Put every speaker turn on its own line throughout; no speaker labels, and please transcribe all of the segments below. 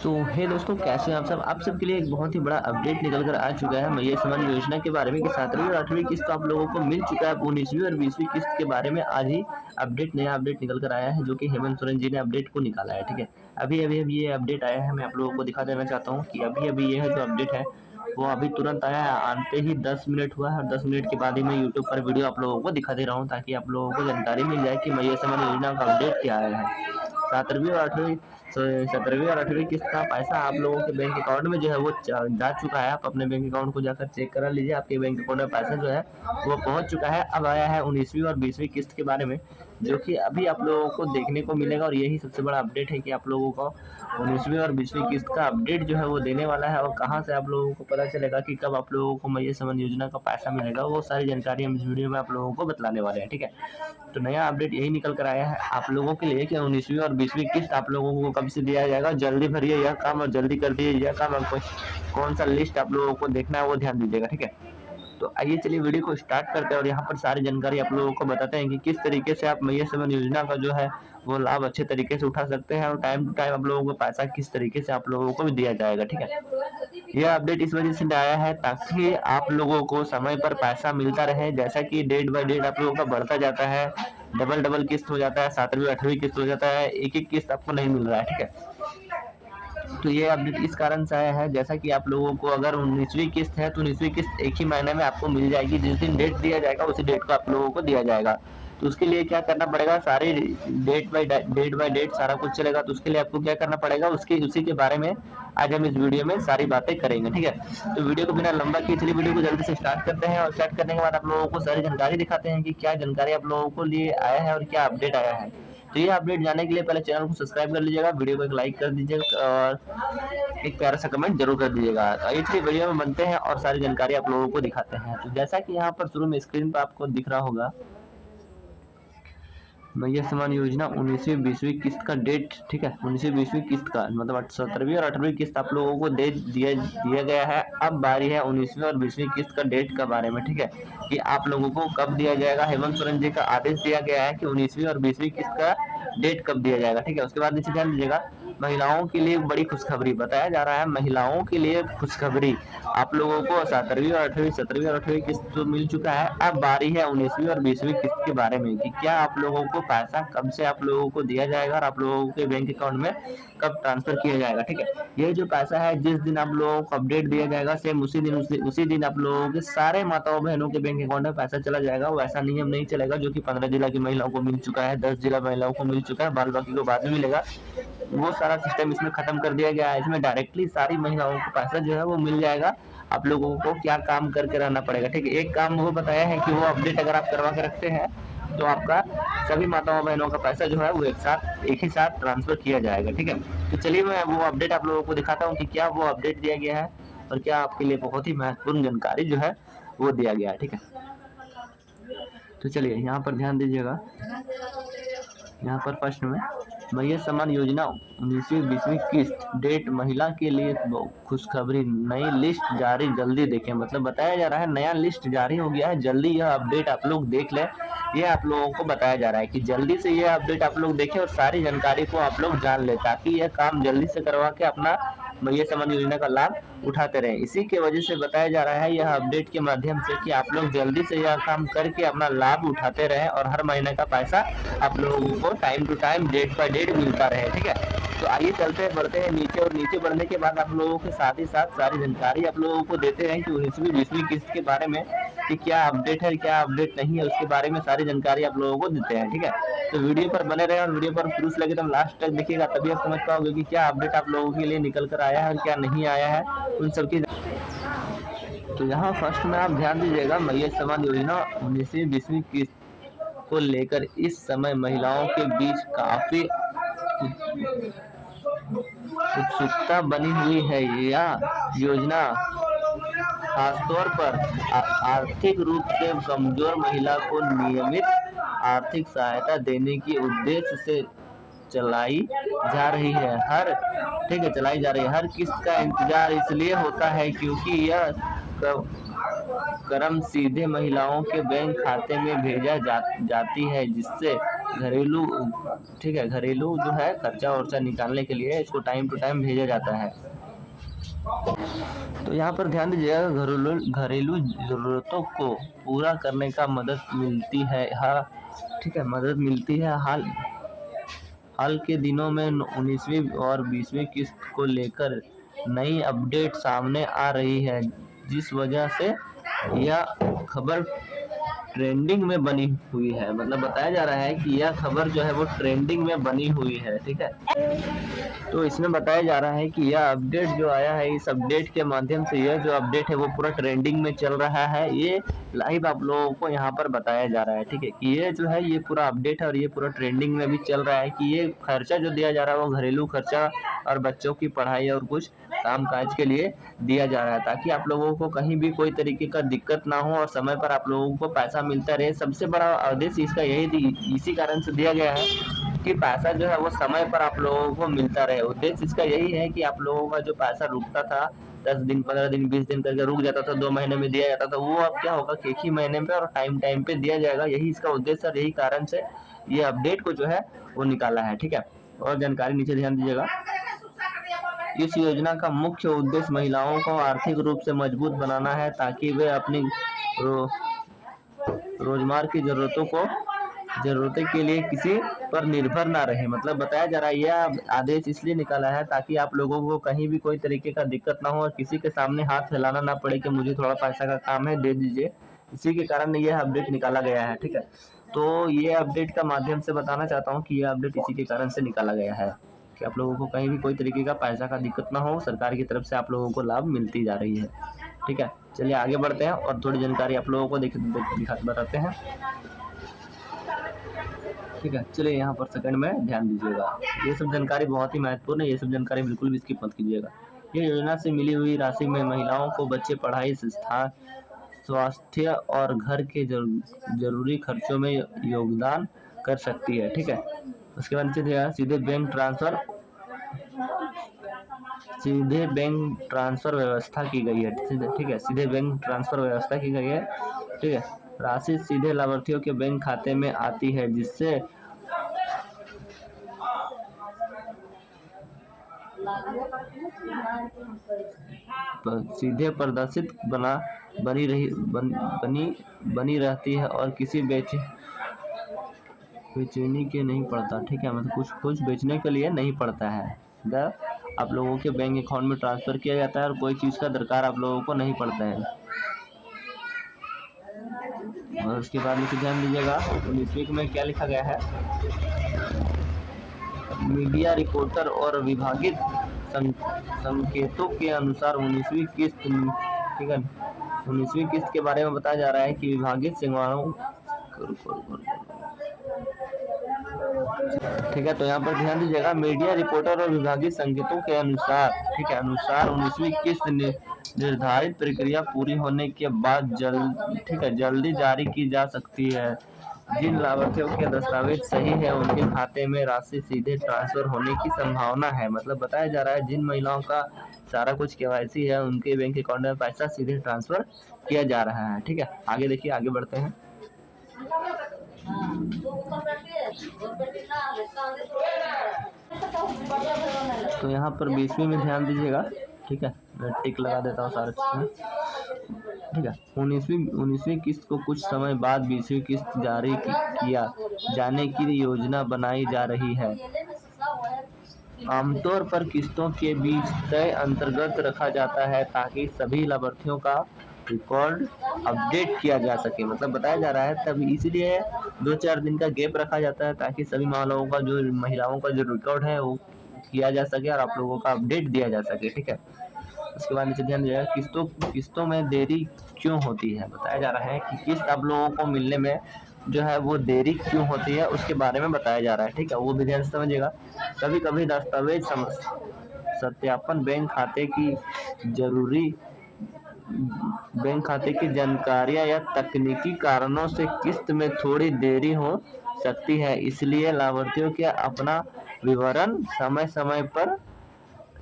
तो हे दोस्तों, कैसे हैं आप सबके लिए एक बहुत ही बड़ा अपडेट निकल कर आ चुका है मैया समान योजना के बारे में कि 7वीं और 8वीं किस्त तो आप लोगों को मिल चुका है। 19वीं और 20वीं किस्त के बारे में आज ही नया अपडेट निकल कर आया है, जो कि हेमंत सोरेन जी ने अपडेट को निकाला है। ठीक है, अभी ये अपडेट आया है। मैं आप लोगों को दिखा देना चाहता हूँ कि अभी ये जो अपडेट है वो अभी तुरंत आया है। आते ही 10 मिनट हुआ है और 10 मिनट के बाद ही मैं यूट्यूब पर वीडियो आप लोगों को दिखा दे रहा हूँ, ताकि आप लोगों को जानकारी मिल जाए कि मैया समान योजना का अपडेट क्या आया है। 7वीं और 8वीं 17वीं और 8वीं किस्त का पैसा आप लोगों के बैंक अकाउंट में जो है वो जा चुका है। आप अपने बैंक अकाउंट को जाकर चेक करा लीजिए, आपके बैंक अकाउंट में पैसा जो है वो पहुंच चुका है। अब आया है 19वीं और 20वीं किस्त के बारे में, जो कि अभी आप लोगों को देखने को मिलेगा। और यही सबसे बड़ा अपडेट है कि आप लोगों को 19वीं और 20वीं किस्त का अपडेट जो है वो देने वाला है। और कहाँ से आप लोगों को पता चलेगा कि कब आप लोगों को मैया समान योजना का पैसा मिलेगा, वो सारी जानकारी हम इस वीडियो में आप लोगों को बतलाने वाले हैं। ठीक है, तो नया अपडेट यही निकल कर आया है आप लोगों के लिए कि 19वीं और 20वीं किस्त आप लोगों को कब से दिया जाएगा। जल्दी भरिए यह काम और जल्दी कर दिए यह काम। और कौन सा लिस्ट आप लोगों को देखना है वो ध्यान दीजिएगा। ठीक है, तो आइए चलिए वीडियो को स्टार्ट करते हैं और यहाँ पर सारी जानकारी आप लोगों को बताते हैं कि किस तरीके से आप मैया समान योजना का जो है वो लाभ अच्छे तरीके से उठा सकते हैं, और टाइम टू टाइम आप लोगों को पैसा किस तरीके से आप लोगों को भी दिया जाएगा। ठीक है, यह अपडेट इस वजह से आया है ताकि आप लोगों को समय पर पैसा मिलता रहे। जैसा कि डेट बाय डेट आप लोगों का बढ़ता जाता है, डबल किस्त हो जाता है, 7वीं 8वीं किस्त हो जाता है, एक किस्त आपको नहीं मिल रहा है। ठीक है, तो ये अपडेट इस कारण से आया है, जैसा कि आप लोगों को अगर 19वीं किस्त है तो 19वीं किस्त एक ही महीने में आपको मिल जाएगी। जिस दिन डेट दिया जाएगा उसी डेट को आप लोगों को दिया जाएगा। तो उसके लिए क्या करना पड़ेगा, सारी डेट बाय डेट सारा कुछ चलेगा। तो उसके लिए आपको क्या करना पड़ेगा, उसी के बारे में आज हम इस वीडियो में सारी बातें करेंगे। ठीक है, तो वीडियो को बिना लंबा किए चलिए वीडियो को जल्दी से स्टार्ट करते हैं। और स्टार्ट करने के बाद आप लोगों को सारी जानकारी दिखाते हैं कि क्या जानकारी आप लोगों को लिए आया है और क्या अपडेट आया है। तो ये अपडेट जाने के लिए पहले चैनल को सब्सक्राइब कर लीजिएगा, वीडियो को एक लाइक कर दीजिएगा और एक प्यारा सा कमेंट जरूर कर दीजिएगा। इसलिए वीडियो में बनते हैं और सारी जानकारी आप लोगों को दिखाते हैं। तो जैसा कि यहाँ पर शुरू में स्क्रीन पर आपको दिख रहा होगा, मैया समान योजना 19वीं 20वीं किस्त का डेट। ठीक है, 19वीं 20वीं किस्त का मतलब 17वीं और 8वीं किस्त आप लोगों को दे दिया गया है। अब बारी है 19वीं और 20वीं किस्त का डेट के बारे में। ठीक है, कि आप लोगों को कब दिया जाएगा। हेमंत सोरेन जी का आदेश दिया गया है कि 19वीं और 20वीं किस्त का डेट कब दिया जाएगा। ठीक है, उसके बाद नीचे ध्यान दीजिएगा, महिलाओं के लिए बड़ी खुशखबरी बताया जा रहा है। महिलाओं के लिए खुशखबरी, आप लोगों को 7वीं और 8वीं 17वीं और 8वीं किस्त तो मिल चुका है। अब बारी है 19वीं और 20वीं किस्त के बारे में कि क्या आप लोगों को पैसा कब से आप लोगों को दिया जाएगा और आप लोगों के बैंक अकाउंट में कब ट्रांसफर किया जाएगा। ठीक है, ये जो पैसा है जिस दिन आप लोगों को अपडेट दिया जाएगा सेम उसी दिन आप लोगों के सारे माताओं बहनों के बैंक अकाउंट में पैसा चला जाएगा। वैसा नियम नहीं चलेगा जो कि 15 जिला की महिलाओं को मिल चुका है, 10 जिला महिलाओं को मिल चुका है, बाल बाकी को बाद में मिलेगा। वो सारा सिस्टम इसमें खत्म कर दिया गया है। इसमें डायरेक्टली सारी महिलाओं को पैसा जो है वो मिल जाएगा। आप लोगों को क्या काम करके रहना पड़ेगा। ठीक है, एक काम वो बताया है कि वो अपडेट अगर आप करवा के रखते हैं तो आपका सभी माताओं बहनों का पैसा जो है वो एक ही साथ ट्रांसफर किया जाएगा। ठीक है, तो चलिए मैं वो अपडेट आप लोगों को दिखाता हूँ कि क्या वो अपडेट दिया गया है और क्या आपके लिए बहुत ही महत्वपूर्ण जानकारी जो है वो दिया गया है। ठीक है, तो चलिए यहाँ पर ध्यान दीजिएगा। यहाँ पर फर्स्ट में मैया समान योजना 19वीं 20वीं किस्त डेट, महिला के लिए खुशखबरी, नई लिस्ट जारी, जल्दी देखें। मतलब बताया जा रहा है नया लिस्ट जारी हो गया है, जल्दी यह अपडेट आप लोग देख लें। ये आप लोगों को बताया जा रहा है कि जल्दी से यह अपडेट आप लोग देखें और सारी जानकारी को आप लोग जान लें, ताकि यह काम जल्दी से करवा के अपना मैया समान योजना का लाभ उठाते रहें। इसी के वजह से बताया जा रहा है यह अपडेट के माध्यम से कि आप लोग जल्दी से यह काम करके अपना लाभ उठाते रहें और हर महीने का पैसा आप लोगों को time to time date by date मिलता रहे। ठीक है, तो आइए चलते बढ़ते हैं नीचे, और नीचे बढ़ने के बाद आप लोगों के साथ ही साथ सारी जानकारी आप लोगों को देते हैं कि 19वीं 20वीं किस्त के बारे में कि क्या अपडेट है क्या अपडेट नहीं है, उसके बारे में सारी जानकारी आप लोगों को देते हैं। ठीक है, तो वीडियो पर बने रहे और वीडियो पर शुरू से लगे तो लास्ट तक देखिएगा, तभी आप समझ पाओगे कि क्या अपडेट आप लोगों के लिए निकल कर आया है और क्या नहीं आया है उन सबकी। तो यहाँ फर्स्ट में आप ध्यान दीजिएगा, मैया समान योजना 19वीं 20वीं किस्त को लेकर इस समय महिलाओं के बीच काफी उत्सुकता बनी हुई है। यह योजना खासतौर पर आर्थिक रूप से कमजोर महिला को नियमित आर्थिक सहायता देने के उद्देश्य से चलाई जा रही है। हर किस्त का इंतजार इसलिए होता है क्योंकि यह क्रम सीधे महिलाओं के बैंक खाते में भेजा जाती है, जिससे घरेलू, ठीक है, घरेलू जो है खर्चा वर्चा निकालने के लिए इसको टाइम टू टाइम भेजा जाता है। तो यहाँ पर ध्यान दीजिएगा, घरेलू घरेलू ज़रूरतों को पूरा करने का मदद मिलती है, हाँ ठीक है, मदद मिलती है। हाल हाल के दिनों में 19वीं और 20वीं किस्त को लेकर नई अपडेट सामने आ रही है, जिस वजह से यह खबर ट्रेंडिंग में बनी हुई है। मतलब बताया जा रहा है कि यह खबर जो है वो ट्रेंडिंग में बनी हुई है, ठीक है। तो इसमें बताया जा रहा है कि यह अपडेट जो आया है, इस अपडेट के माध्यम से यह जो अपडेट है वो पूरा ट्रेंडिंग में चल रहा है। ये लाइव आप लोगों को यहाँ पर बताया जा रहा है, ठीक है, कि ये जो है ये पूरा अपडेट है और ये पूरा ट्रेंडिंग में भी चल रहा है कि ये खर्चा जो दिया जा रहा है वो घरेलू खर्चा और बच्चों की पढ़ाई और कुछ काम काज के लिए दिया जा रहा है, ताकि आप लोगों को कहीं भी कोई तरीके का दिक्कत ना हो और समय पर आप लोगों को पैसा मिलता रहे। सबसे बड़ा उद्देश्य इसका यही इसी कारण से दिया गया है कि पैसा जो है वो समय पर आप लोगों को मिलता रहे। उद्देश्य इसका यही है कि आप लोगों का जो पैसा रुकता था 10 दिन 15 दिन 20 दिन करके रुक जाता था, 2 महीने में दिया जाता था, वो अब क्या होगा कि एक ही महीने पे और टाइम टाइम पे दिया जाएगा। यही इसका उद्देश्य और यही कारण से ये अपडेट को जो है वो निकाला है, ठीक है। और जानकारी नीचे ध्यान दीजिएगा। इस योजना का मुख्य उद्देश्य महिलाओं को आर्थिक रूप से मजबूत बनाना है, ताकि वे अपनी रोजमर्रा की जरूरतों के लिए किसी पर निर्भर ना रहे। मतलब बताया जा रहा है यह आदेश इसलिए निकाला है ताकि आप लोगों को कहीं भी कोई तरीके का दिक्कत ना हो और किसी के सामने हाथ फैलाना ना पड़े कि मुझे थोड़ा पैसा का काम है, दे दीजिए। इसी के कारण यह अपडेट निकाला गया है, ठीक है। तो ये अपडेट का माध्यम से बताना चाहता हूँ कि यह अपडेट इसी के कारण से निकाला गया है कि आप लोगों को कहीं भी कोई तरीके का पैसा का दिक्कत ना हो, सरकार की तरफ से आप लोगों को लाभ मिलती जा रही है, ठीक है। चलिए आगे बढ़ते हैं और थोड़ी जानकारी आप लोगों को बताते हैं, ठीक है। चलिए यहाँ पर सेकंड में ध्यान दीजिएगा, ये सब जानकारी बहुत ही महत्वपूर्ण है, ये सब जानकारी बिल्कुल भी स्किप मत कीजिएगा। ये योजना से मिली हुई राशि में महिलाओं को बच्चे पढ़ाई, संस्थान, स्वास्थ्य और घर के जरूरी खर्चों में योगदान कर सकती है, ठीक है। उसके बाद नीचे सीधे बैंक ट्रांसफर व्यवस्था की गई है, ठीक है, सीधे बैंक ट्रांसफर व्यवस्था की गई है, ठीक है। राशि सीधे लाभार्थियों के बैंक खाते में आती है, जिससे सीधे प्रदर्शित बनी रहती है और किसी बेचने के नहीं पड़ता, ठीक है। मतलब कुछ बेचने के लिए नहीं पड़ता है, आप लोगों के बैंक अकाउंट में ट्रांसफर किया जाता है और कोई चीज़ का दरकार आप लोगों को नहीं पड़ता है। और उसके बाद नीचे ध्यान दीजिएगा 19वीं में क्या लिखा गया है। मीडिया रिपोर्टर और विभागित संकेतों के अनुसार 19वीं किस्त, ठीक है, 19वीं किस्त के बारे में बताया जा रहा है कि विभागित सेवाओं, ठीक है। तो यहाँ पर ध्यान दीजिएगा, मीडिया रिपोर्टर और विभागीय संकेतों के अनुसार, ठीक है, 19वीं किस्त निर्धारित प्रक्रिया पूरी होने के बाद जल्दी जारी की जा सकती है। जिन लाभार्थियों के दस्तावेज सही है उनके खाते में राशि सीधे ट्रांसफर होने की संभावना है। मतलब बताया जा रहा है जिन महिलाओं का सारा कुछ KYC है उनके बैंक अकाउंट में पैसा सीधे ट्रांसफर किया जा रहा है, ठीक है। आगे देखिए, आगे बढ़ते हैं। तो यहाँ पर 20वीं में ध्यान दीजिएगा, ठीक है, मैं टिक लगा देता हूँ सारे चीज़ में, ठीक है। 19वीं किस्त को कुछ समय बाद 20वीं किस्त जारी किया जाने की योजना बनाई जा रही है। आमतौर पर किस्तों के बीच तय अंतर्गत रखा जाता है ताकि सभी लाभार्थियों का रिकॉर्ड अपडेट किया जा सके। मतलब बताया जा रहा है तब इसलिए 2-4 दिन का गैप रखा जाता है ताकि सभी महिलाओं का जो रिकॉर्ड है वो किया जा सके और आप लोगों का अपडेट दिया जा सके, ठीक है। उसके बाद नीचे ध्यान दिया, किस्तों में देरी क्यों होती है। बताया जा रहा है कि किस्त आप लोगों को मिलने में जो है वो देरी क्यों होती है उसके बारे में बताया जा रहा है, ठीक है, वो भी ध्यान से समझिएगा। कभी कभी दस्तावेज सत्यापन, बैंक खाते की जानकारियां या तकनीकी कारणों से किस्त में थोड़ी देरी हो सकती है। इसलिए लाभार्थियों के अपना विवरण समय समय पर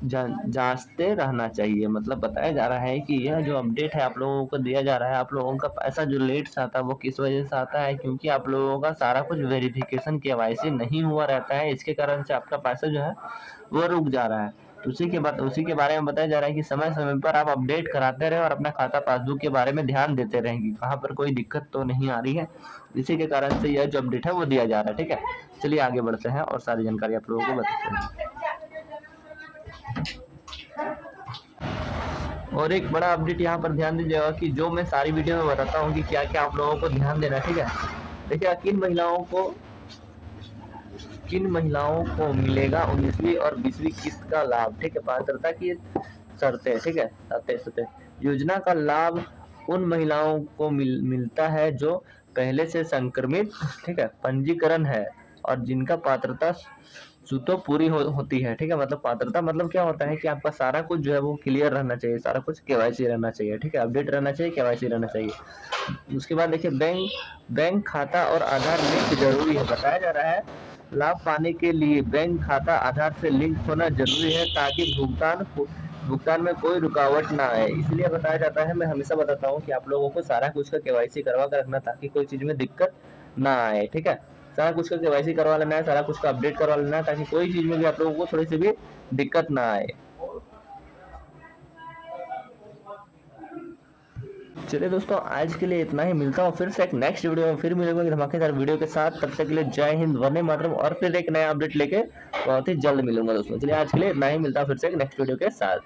जांचते रहना चाहिए। मतलब बताया जा रहा है कि यह जो अपडेट है आप लोगों को दिया जा रहा है, आप लोगों का पैसा जो लेट से आता है वो किस वजह से आता है, क्योंकि आप लोगों का सारा कुछ वेरिफिकेशन केवाईसी नहीं हुआ रहता है, इसके कारण से आपका पैसा जो है वो रुक जा रहा है। तो उसी के बारे में बताया जा रहा है कि समय समय पर आप अपडेट कराते रहे और अपना खाता पासबुक के बारे में ध्यान देते रहेंगे, कहाँ पर कोई दिक्कत तो नहीं आ रही है। इसी के कारण से यह जो अपडेट है वो दिया जा रहा है। ठीक है, चलिए आगे बढ़ते हैं और सारी जानकारी आप लोगों को बताते हैं। और एक बड़ा अपडेट यहाँ पर ध्यान दीजिएगा कि जो मैं सारी वीडियो में बताता हूँ कि क्या क्या आप लोगों को ध्यान देना है। ठीक है, देखिए किन महिलाओं को मिलेगा 19वीं और 20वीं किस्त का लाभ। ठीक है, पात्रता की शर्तें। ठीक है, शर्तें योजना का लाभ उन महिलाओं को मिलता है जो पहले से संक्रमित, ठीक है, पंजीकरण है और जिनका पात्रता तो पूरी होती है। ठीक है, मतलब पात्रता मतलब क्या होता है कि आपका सारा कुछ जो है वो क्लियर रहना चाहिए, सारा कुछ केवाईसी रहना चाहिए। ठीक है, अपडेट रहना चाहिए, केवाईसी रहना चाहिए। उसके बाद देखिए बैंक खाता और आधार लिंक जरूरी है। बताया जा रहा है लाभ पाने के लिए बैंक खाता आधार से लिंक होना जरूरी है ताकि भुगतान में कोई रुकावट ना आए। इसलिए बताया जाता है, मैं हमेशा बताता हूँ कि आप लोगों को सारा कुछ का केवाईसी करवा कर रखना ताकि कोई चीज में दिक्कत ना आए। ठीक है, सारा कुछ का केवाईसी करवा लेना है, सारा कुछ का अपडेट करवा लेना है ताकि कोई चीज में भी आप लोगों को थोड़ी सी भी दिक्कत ना आए। चलिए दोस्तों, आज के लिए इतना ही। मिलता हूँ फिर से एक नेक्स्ट वीडियो में, फिर मिलेंगे धमाकेदार वीडियो के साथ। तब तक के लिए जय हिंद, वंदे मातरम, और फिर एक नया अपडेट लेके बहुत ही जल्द मिलूंगा दोस्तों। चलिए आज के लिए इतना ही, मिलता हूँ फिर से एक नेक्स्ट वीडियो के साथ।